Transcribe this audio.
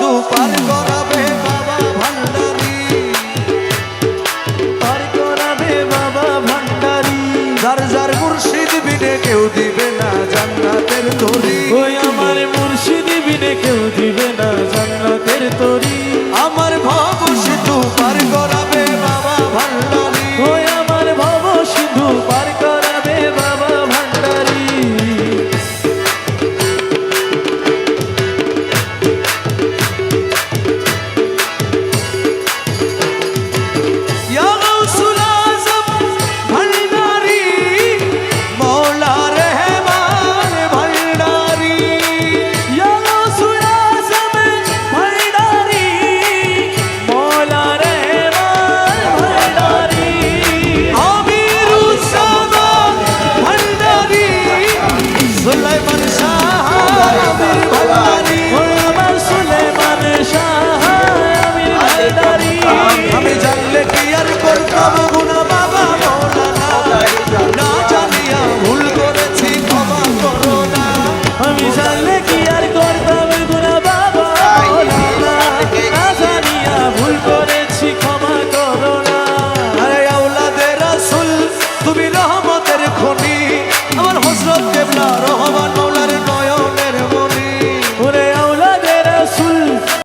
শুধু পার করাবে বাবা ভান্ডারি, পার করাবে বাবা ভান্ডারি। যার যার মুর্শিদ বিনে কেউ দিবে না জান্নাতের তরি। ওই আমার মুর্শিদ বিনে কেউ দিবে না